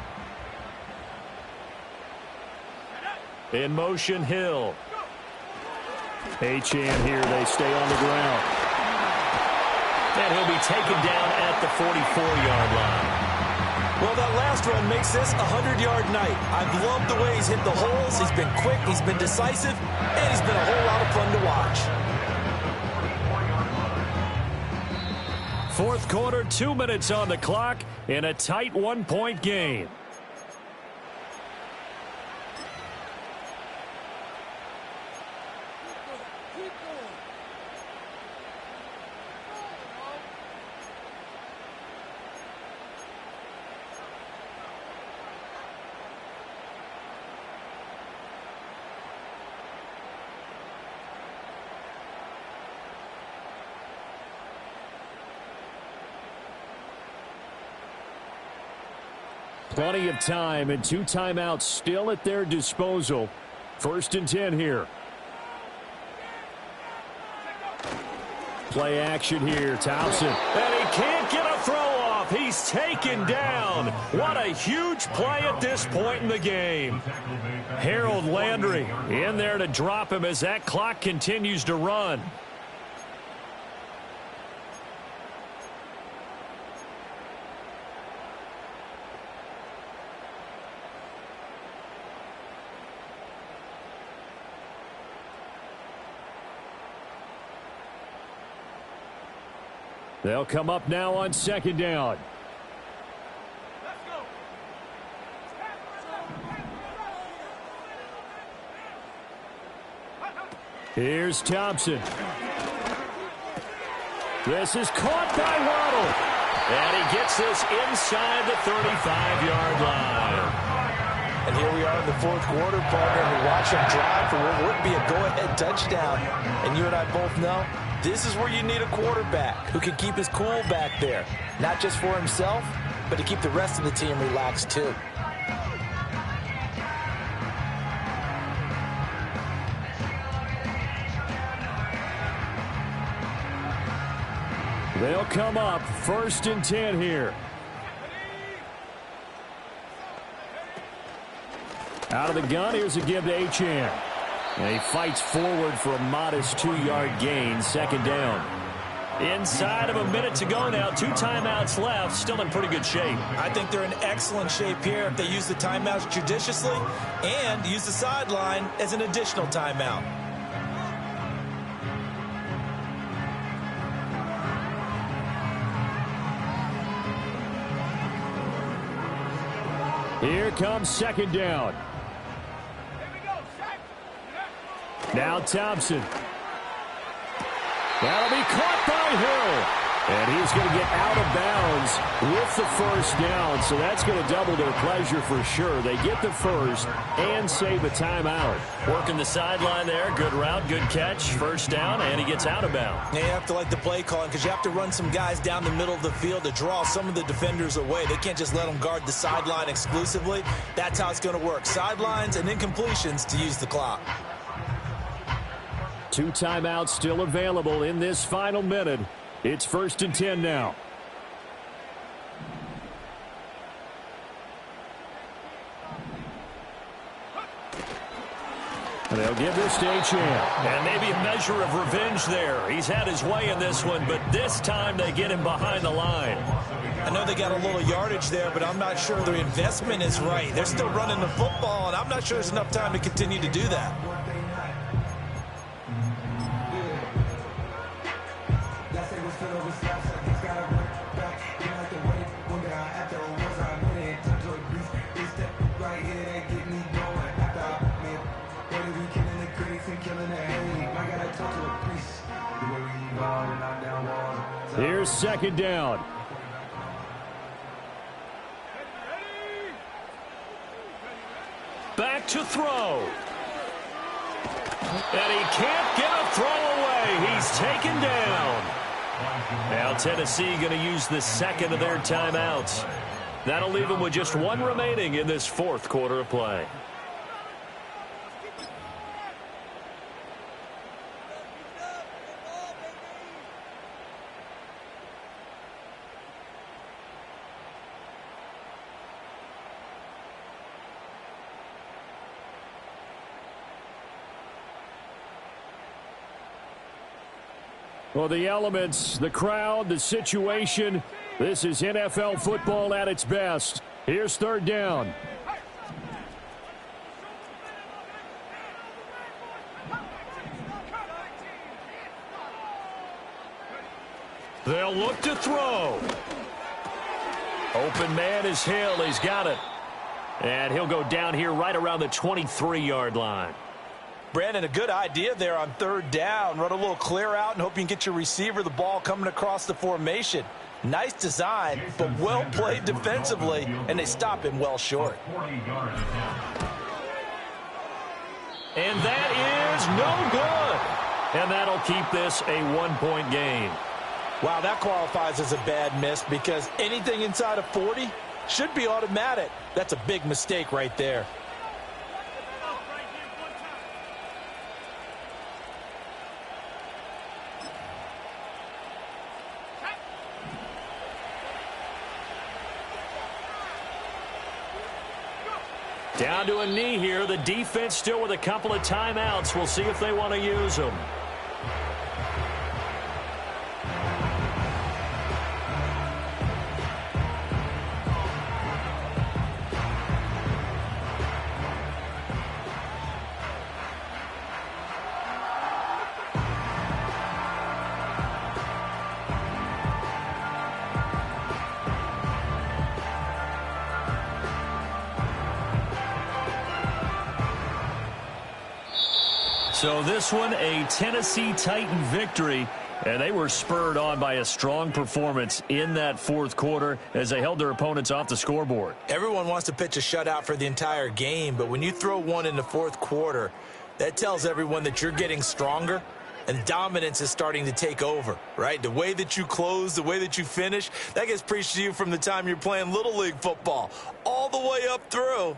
In motion, Hill. Achane here. They stay on the ground. And he'll be taken down at the 44-yard line. Well, that last run makes this a 100-yard night. I've loved the way he's hit the holes. He's been quick, he's been decisive, and he's been a whole lot of fun to watch. Fourth quarter, 2 minutes on the clock in a tight 1-point game. Plenty of time and 2 timeouts still at their disposal. 1st and 10 here. Play action here. Towson. And he can't get a throw off. He's taken down. What a huge play at this point in the game. Harold Landry in there to drop him as that clock continues to run. They'll come up now on second down. Here's Thompson. This is caught by Waddle. And he gets this inside the 35-yard line. And here we are in the fourth quarter, partner. We watch him drive for what would be a go-ahead touchdown. And you and I both know this is where you need a quarterback who can keep his cool back there. Not just for himself, but to keep the rest of the team relaxed too. They'll come up 1st and 10 here. Out of the gun, here's a give to Achane. And he fights forward for a modest 2-yard gain, second down. Inside of a minute to go now, 2 timeouts left, still in pretty good shape. I think they're in excellent shape here if they use the timeouts judiciously and use the sideline as an additional timeout. Here comes second down. Now Thompson. That'll be caught by Hill. And he's going to get out of bounds with the first down. So that's going to double their pleasure for sure. They get the first and save a timeout. Working the sideline there. Good route, good catch. First down, and he gets out of bounds. You have to like the play calling because you have to run some guys down the middle of the field to draw some of the defenders away. They can't just let them guard the sideline exclusively. That's how it's going to work. Sidelines and incompletions to use the clock. 2 timeouts still available in this final minute. It's 1st and 10 now. They'll give this to Achane. And maybe a measure of revenge there. He's had his way in this one, but this time they get him behind the line. I know they got a little yardage there, but I'm not sure their investment is right. They're still running the football, and I'm not sure there's enough time to continue to do that. Here's second down. Back to throw. And he can't get a throw away. He's taken down. Now Tennessee going to use the second of their timeouts. That'll leave them with just 1 remaining in this fourth quarter of play. Well, the elements, the crowd, the situation, this is NFL football at its best. Here's third down. They'll look to throw. Open man is Hill. He's got it. And he'll go down here right around the 23-yard line. Brandon, a good idea there on third down. Run a little clear out and hope you can get your receiver the ball coming across the formation. Nice design, but well played defensively, and they stop him well short. And that is no good. And that'll keep this a 1-point game. Wow, that qualifies as a bad miss because anything inside of 40 should be automatic. That's a big mistake right there. Down to a knee here. The defense still with a couple of timeouts. We'll see if they want to use them. So this one, a Tennessee Titan victory, and they were spurred on by a strong performance in that fourth quarter as they held their opponents off the scoreboard. Everyone wants to pitch a shutout for the entire game, but when you throw one in the fourth quarter, that tells everyone that you're getting stronger and dominance is starting to take over, right? The way that you close, the way that you finish, that gets preached to you from the time you're playing Little League football all the way up through.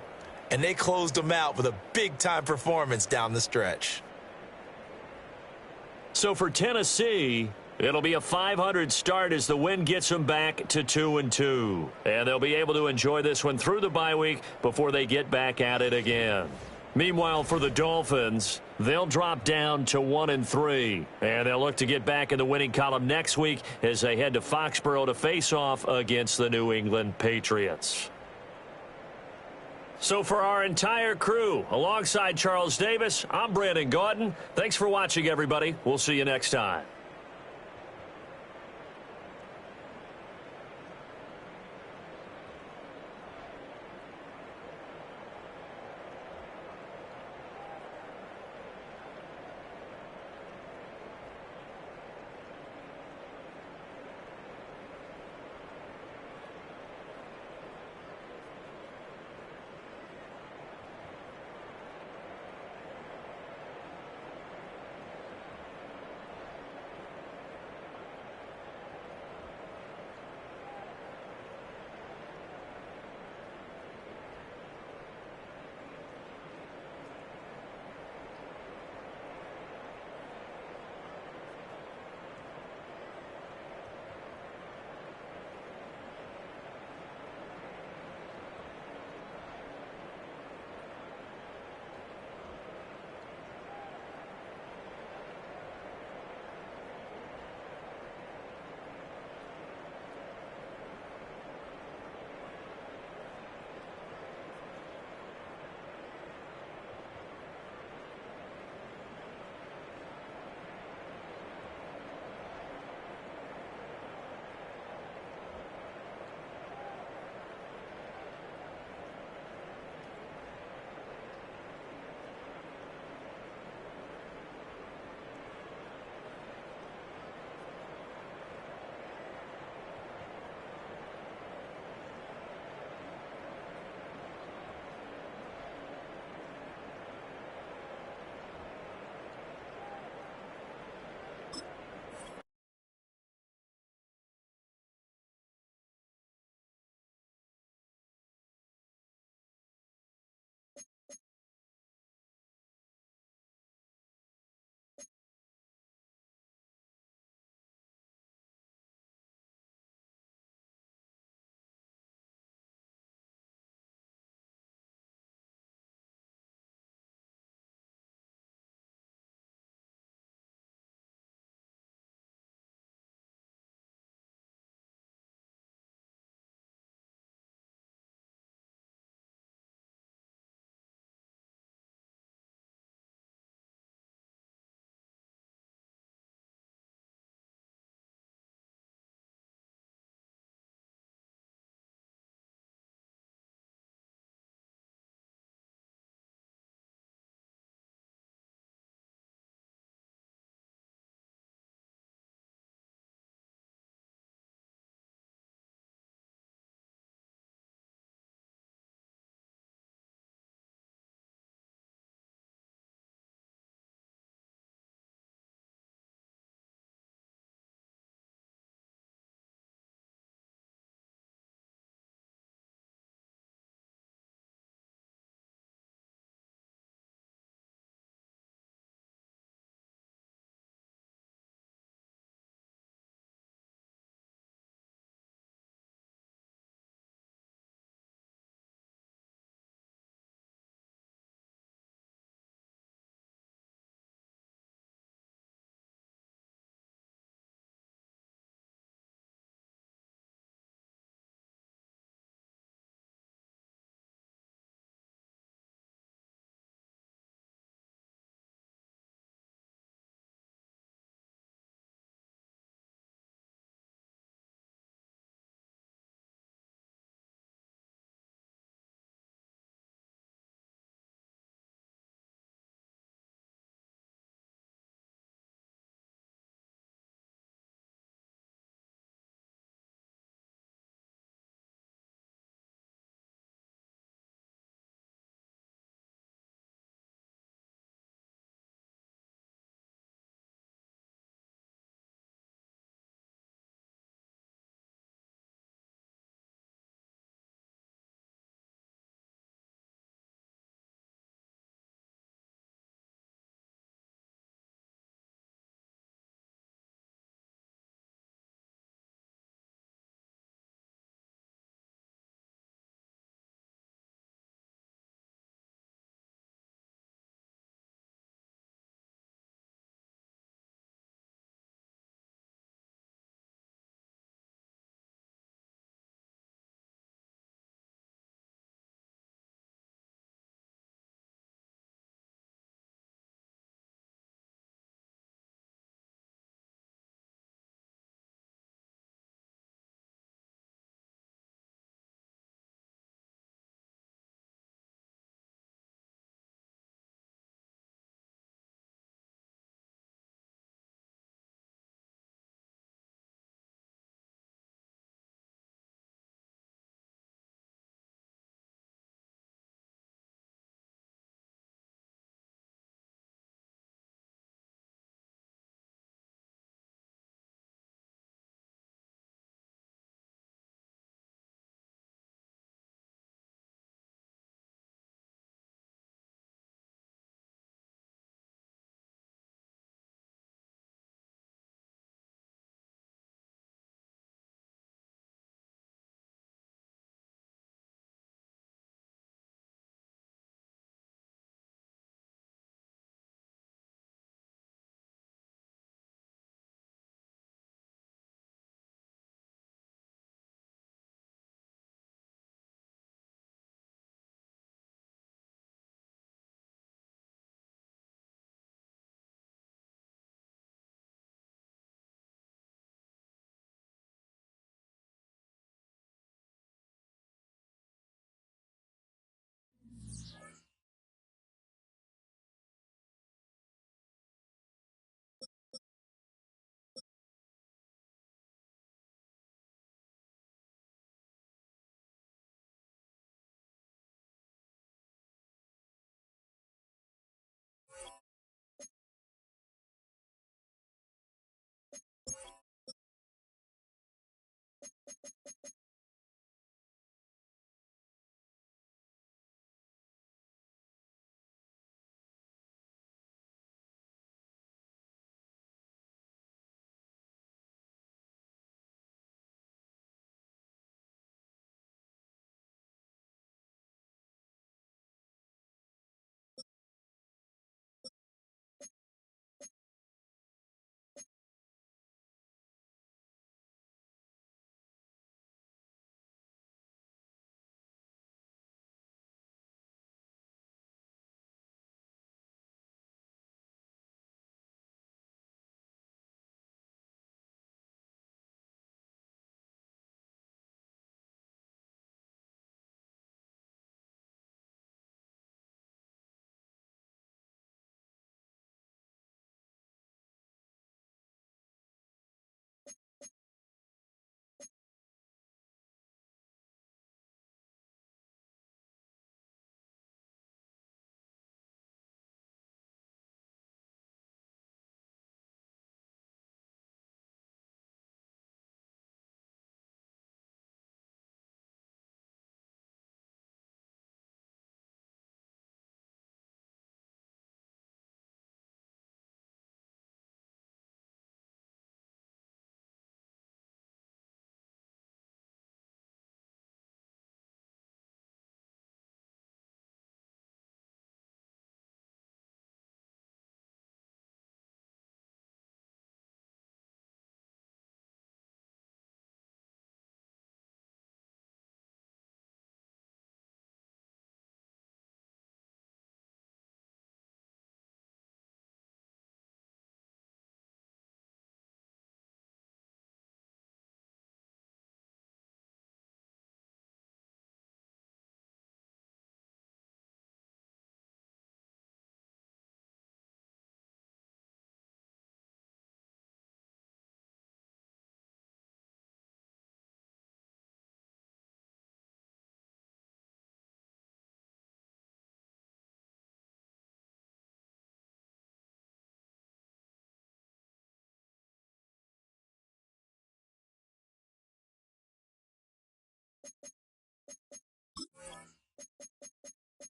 And they closed them out with a big-time performance down the stretch. So for Tennessee, it'll be a .500 start as the win gets them back to 2-2. And they'll be able to enjoy this one through the bye week before they get back at it again. Meanwhile, for the Dolphins, they'll drop down to 1-3. And they'll look to get back in the winning column next week as they head to Foxborough to face off against the New England Patriots. So for our entire crew, alongside Charles Davis, I'm Brandon Gaudin. Thanks for watching, everybody. We'll see you next time.